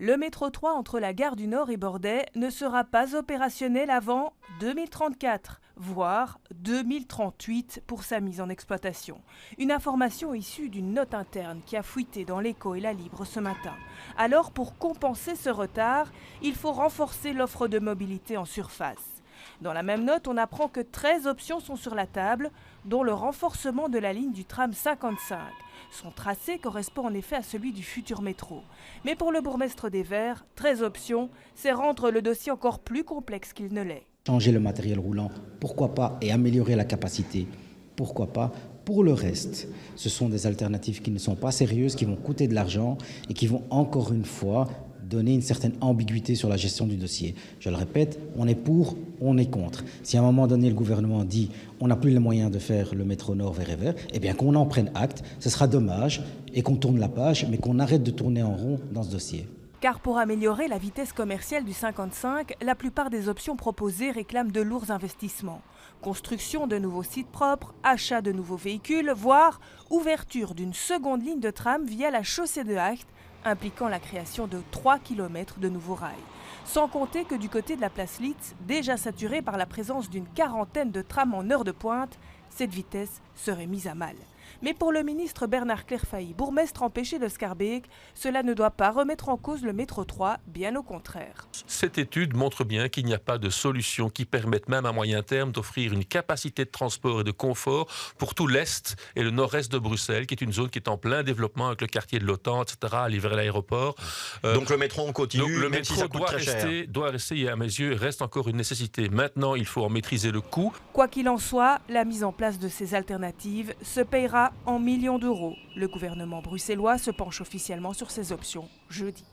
Le métro 3 entre la gare du Nord et Bordeaux ne sera pas opérationnel avant 2034, voire 2038 pour sa mise en exploitation. Une information issue d'une note interne qui a fuité dans l'Écho et la Libre ce matin. Alors, pour compenser ce retard, il faut renforcer l'offre de mobilité en surface. Dans la même note, on apprend que 13 options sont sur la table, dont le renforcement de la ligne du tram 55. Son tracé correspond en effet à celui du futur métro. Mais pour le bourgmestre des Verts, 13 options, c'est rendre le dossier encore plus complexe qu'il ne l'est. Changer le matériel roulant, pourquoi pas, et améliorer la capacité, pourquoi pas. Pour le reste, ce sont des alternatives qui ne sont pas sérieuses, qui vont coûter de l'argent et qui vont encore une fois donner une certaine ambiguïté sur la gestion du dossier. Je le répète, on est pour, on est contre. Si à un moment donné le gouvernement dit on n'a plus les moyens de faire le métro nord vers Evere, eh bien qu'on en prenne acte, ce sera dommage et qu'on tourne la page, mais qu'on arrête de tourner en rond dans ce dossier. Car pour améliorer la vitesse commerciale du 55, la plupart des options proposées réclament de lourds investissements. Construction de nouveaux sites propres, achat de nouveaux véhicules, voire ouverture d'une seconde ligne de tram via la chaussée de Hacht, impliquant la création de 3 km de nouveaux rails. Sans compter que du côté de la place Litz, déjà saturée par la présence d'une quarantaine de trams en heure de pointe, cette vitesse serait mise à mal. Mais pour le ministre Bernard Clairfailly, bourgmestre empêché de Schaerbeek, cela ne doit pas remettre en cause le métro 3, bien au contraire. Cette étude montre bien qu'il n'y a pas de solution qui permette même à moyen terme d'offrir une capacité de transport et de confort pour tout l'Est et le Nord-Est de Bruxelles, qui est une zone qui est en plein développement avec le quartier de l'OTAN, etc., aller vers l'aéroport. Donc le métro, on continue, donc le même métro si ça coûte très cher. doit rester, et à mes yeux, reste encore une nécessité. Maintenant, il faut en maîtriser le coût. Quoi qu'il en soit, la mise en place de ces alternatives se payera en millions d'euros. Le gouvernement bruxellois se penche officiellement sur ces options jeudi.